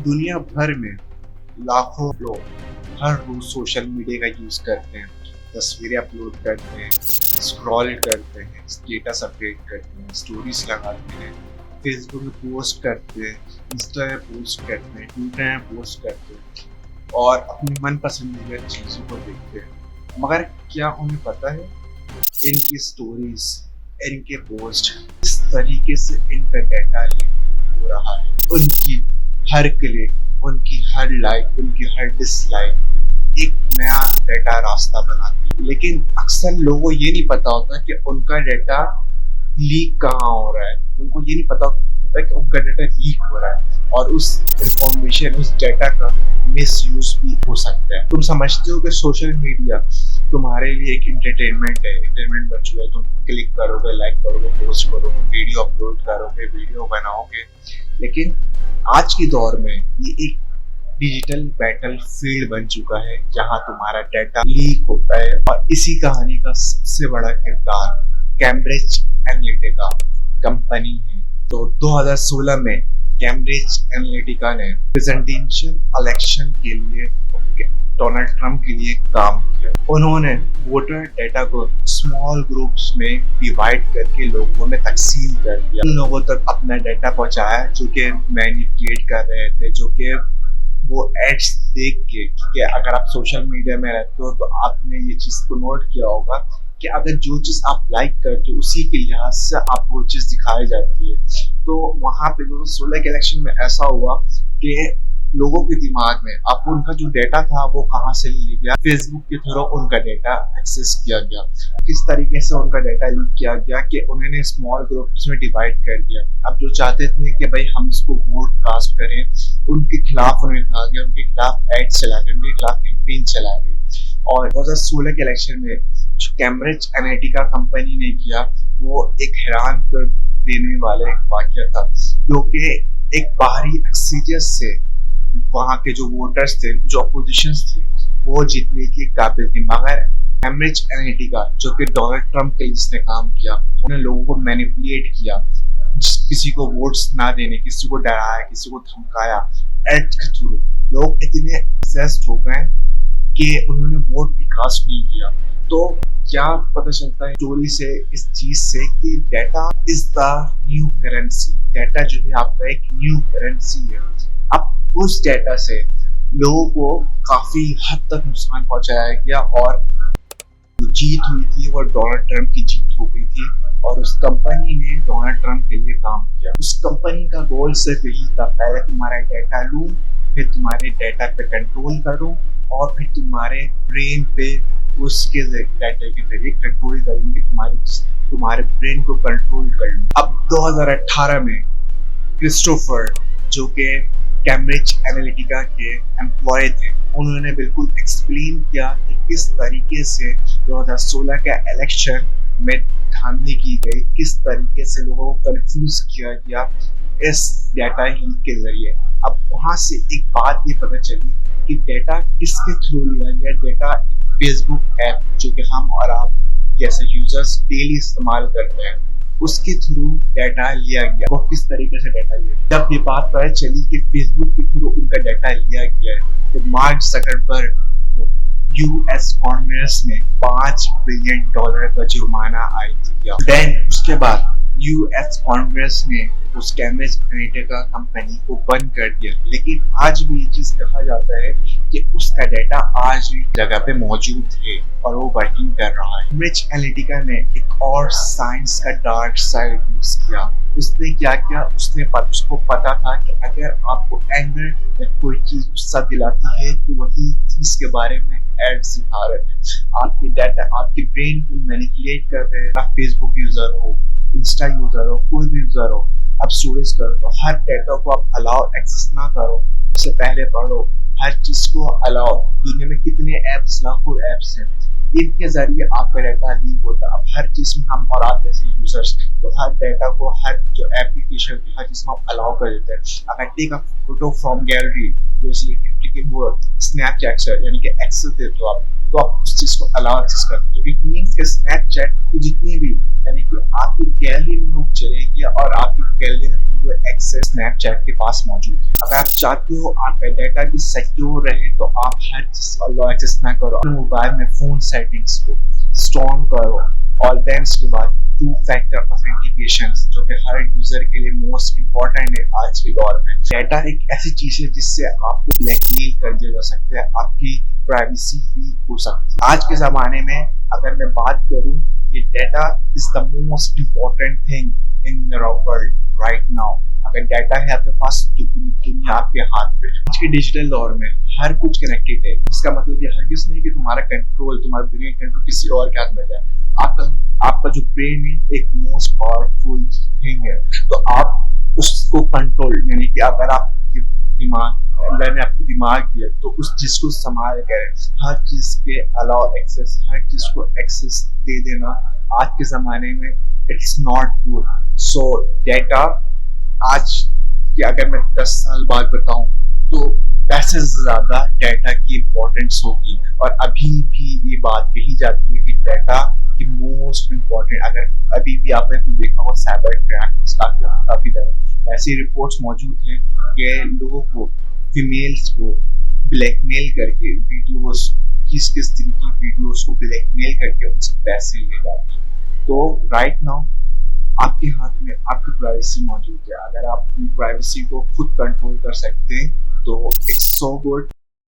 दुनिया भर में लाखों लोग हर रोज सोशल मीडिया का यूज करते हैं। तस्वीरें अपलोड करते हैं, स्क्रॉल करते हैं, स्टेटस अपडेट करते हैं, स्टोरीज लगाते हैं, फेसबुक में पोस्ट करते हैं, इंस्टा में पोस्ट करते हैं, ट्विटर में पोस्ट करते हैं और अपनी मन पसंदीदा चीज़ों को देखते हैं। मगर क्या उन्हें पता है इनकी स्टोरीज, इनके पोस्ट इस तरीके से इनका डाटा लीक हो रहा है। उनकी हर क्लिक, उनकी हर लाइक, उनकी हर डिसलाइक एक नया डाटा रास्ता बनाती है। लेकिन अक्सर लोगों को ये नहीं पता होता कि उनका डाटा लीक कहाँ हो रहा है। उनको ये नहीं पता होता कि उनका डाटा लीक हो रहा है और उस इंफॉर्मेशन, उस डाटा का मिसयूज भी हो सकता है। तुम समझते हो कि सोशल मीडिया तुम्हारे लिए एक एंटरटेनमेंट है, एंटरटेनमेंट बन चुका है। तुम क्लिक करोगे, लाइक करोगे, पोस्ट करोगे, वीडियो अपलोड करोगे, वीडियो बनाओगे। लेकिन आज के दौर में ये एक डिजिटल बैटल फील्ड बन चुका है जहां तुम्हारा डाटा लीक होता है। और इसी कहानी का सबसे बड़ा किरदार कैम्ब्रिज एनालिटिका कंपनी है। तो 2016 में कैम्ब्रिज एनालिटिका ने प्रेसिडेंशियल इलेक्शन के लिए डोनाल्ड ट्रंप के लिए काम किया। उन्होंने वोटर डाटा को स्मॉल ग्रुप्स में डिवाइड करके लोगों में तकसीम कर दिया। उन लोगों तक अपना डाटा पहुंचाया जो कि मैनिपुलेट कर रहे थे, जो कि वो एड्स देख के, क्योंकि अगर आप सोशल मीडिया में रहते हो तो आपने ये चीज को नोट किया होगा कि अगर जो चीज आप लाइक करते हो उसी के लिहाज से आपको वो चीज दिखाई जाती है। तो वहां पे 2016 के इलेक्शन में ऐसा हुआ कि लोगों के दिमाग में अब उनका जो डेटा था वो कहाँ से ले गया, फेसबुक के थ्रू उनका डेटा एक्सेस किया गया। किस तरीके से उनका डेटा लीक किया गया कि उन्होंने स्मॉल ग्रुप्स में डिवाइड कर दिया। अब जो चाहते थे कि भाई हम इसको वोट कास्ट करें, उनके खिलाफ उन्हें कहा गया, उनके खिलाफ एड चला गया, उनके खिलाफ कैंपेन चला गई। और 2016 के इलेक्शन में जो कैम्ब्रिज एनालिटिका कंपनी ने किया वो एक हैरान कर देने वाला एक वाकया था, जो कि एक बाहरी एक्सीजेंस से वहां के जो वोटर्स थे, जो अपोजिशंस थे, वो जीतने के काबिल थे। मगर कैम्ब्रिज एनालिटिका जो कि डोनाल्ड ट्रंप के लिए जिसने काम किया, उन्होंने लोगों को मैनिपुलेट किया, किसी को वोट्स ना देने, किसी को डराया, किसी को धमकाया एड के थ्रू। लोग इतने ऑब्सेस्ड हो गए कि उन्होंने वोट भी कास्ट नहीं किया। तो क्या पता चलता है स्टोरी से, इस चीज से, कि data is the new currency. Data जो है आपका एक न्यू करेंसी है। अब उस डाटा से लोगों को काफी हद तक नुकसान पहुंचाया गया और जो जीत हुई थी वो डोनाल्ड ट्रंप की जीत हो गई थी। और उस कंपनी ने डोनाल्ड ट्रंप के लिए काम किया। उस कंपनी का गोल सिर्फ यही था, पहले तुम्हारा डाटा लूं, फिर तुम्हारे डाटा पे कंट्रोल करूं और फिर तुम्हारे ब्रेन पे उसके डाटा के जरिए कंट्रोल करेंगे, तुम्हारे ब्रेन को कंट्रोल कर लूं। अब 2018 में क्रिस्टोफर, जो कि कैम्ब्रिज एनालिटिका के एम्प्लॉय थे, उन्होंने बिल्कुल एक्सप्लेन किया कि किस तरीके से 2016 का इलेक्शन में धांधली की गई, किस तरीके से लोगों को कंफ्यूज किया गया इस डाटा लीक के जरिए। अब वहां से एक बात ये पता चली कि डाटा किसके थ्रू लिया गया। डाटा फेसबुक ऐप जो कि हम और आप जैसे यूजर्स डेली इस्तेमाल करते हैं, उसके थ्रू डाटा लिया गया। वो किस तरीके से डाटा लिया, जब ये बात पता चली कि फेसबुक के थ्रू उनका डाटा लिया गया है, तो मार्क ज़करबर्ग को यूएस कांग्रेस ने $5 बिलियन का जुर्माना आयद किया। देन उसके बाद यूएस कांग्रेस ने उस कैम्ब्रिज एनालिटिका कंपनी को बंद कर दिया। लेकिन आज भी ये चीज कहा जाता है कि उसका डाटा आज भी जगह पे मौजूद है और वो वर्किंग कर रहा है। कैम्ब्रिज एनालिटिका ने एक और साइंस का डार्क साइड यूज किया। उसने क्या किया, उसको पता था कि अगर आपको एंगर या कोई चीज गुस्सा दिलाती है तो वही चीज के बारे में एड्स दिखा रहे थे। आपके डाटा, आपके ब्रेन को मैनिपुलेट कर रहे हैं। आप फेसबुक यूजर हो, इंस्टा यूजर हो, कोई भी यूजर हो, आप स्टोरेज करो तो हर डाटा को आप अलाउ एक्सेस ना करो, उससे पहले पढ़ो हर चीज को अलाउ। दुनिया में कितने ऐप्स, लाखों ऐप्स हैं, इनके जरिए आपका डाटा लीक होता है। अब हर चीज में हम और आप जैसे यूजर्स तो हर डाटा को, हर जो एप्लीकेशन हर चीज में आप अलाउ कर देते हैं। अगर take a photo from gallery, जैसे कि वो स्नैपचैट से यानी कि एक्सेस देते हो आप, तो आप उस चीज को अलाउ एक्सेस करते हो। इट मीन्स कि स्नैपचैट की जितनी भी यानी कि आपकी गैलरी में वो चलेगी और आपकी गैलरी में पूरा एक्सेस स्नैपचैट के पास मौजूद है। अगर आप चाहते हो आपका डाटा भी सिक्योर रहे तो आप हर चीज को अलाउ एक्सेस ना करो। अपने मोबाइल में फोन सेटिंग्स को स्ट्रॉन्ग करो और देन उसके बाद टू फैक्टर ऑथेंटिकेशन जो कि हर यूजर के लिए मोस्ट इंपॉर्टेंट है आज के दौर में। डाटा एक ऐसी चीज है जिससे आपको ब्लैकमेल कर दिया जा सकता है, आपकी प्राइवेसी लीक हो सकती है। आज के जमाने में अगर मैं बात करूं कि data is the most important thing in the world right now. अगर डाटा है आपके पास तो पूरी दुनिया आपके हाथ पे है। आज के डिजिटल दौर में हर कुछ कनेक्टेड है। इसका मतलब ये हरगिज नहीं कि तुम्हारा कंट्रोल, तुम्हारा ब्रेन कंट्रोल किसी और के हाथ में है। आपका जो ब्रेन है एक मोस्ट पावरफुल थिंग है, तो आप उसको कंट्रोल यानी कि अगर आपके दिमाग अल्लाह ने आपको दिमाग दिया तो उस चीज को संभाल कर हर चीज के अलाउ एक्सेस, हर चीज को एक्सेस दे देना आज के जमाने में it's not good. So data आज की अगर मैं 10 साल बाद बताऊं तो पैसे से ज्यादा डाटा की इम्पोर्टेंस होगी। और अभी भी ये बात कही जाती है कि डाटा की मोस्ट इम्पोर्टेंट, अगर अभी भी आपने कुछ देखा हो साइबर क्राइम काफी ऐसी रिपोर्ट्स मौजूद हैं कि लोगों को, फीमेल्स को ब्लैकमेल करके वीडियोस, किस किस दिन की वीडियोस को ब्लैकमेल करके उनसे पैसे ले जाते हैं। तो राइट नाउ आपके हाथ में आपकी प्राइवेसी मौजूद है। अगर आप अपनी प्राइवेसी को खुद कंट्रोल कर सकते हैं तो इट्स सो गुड।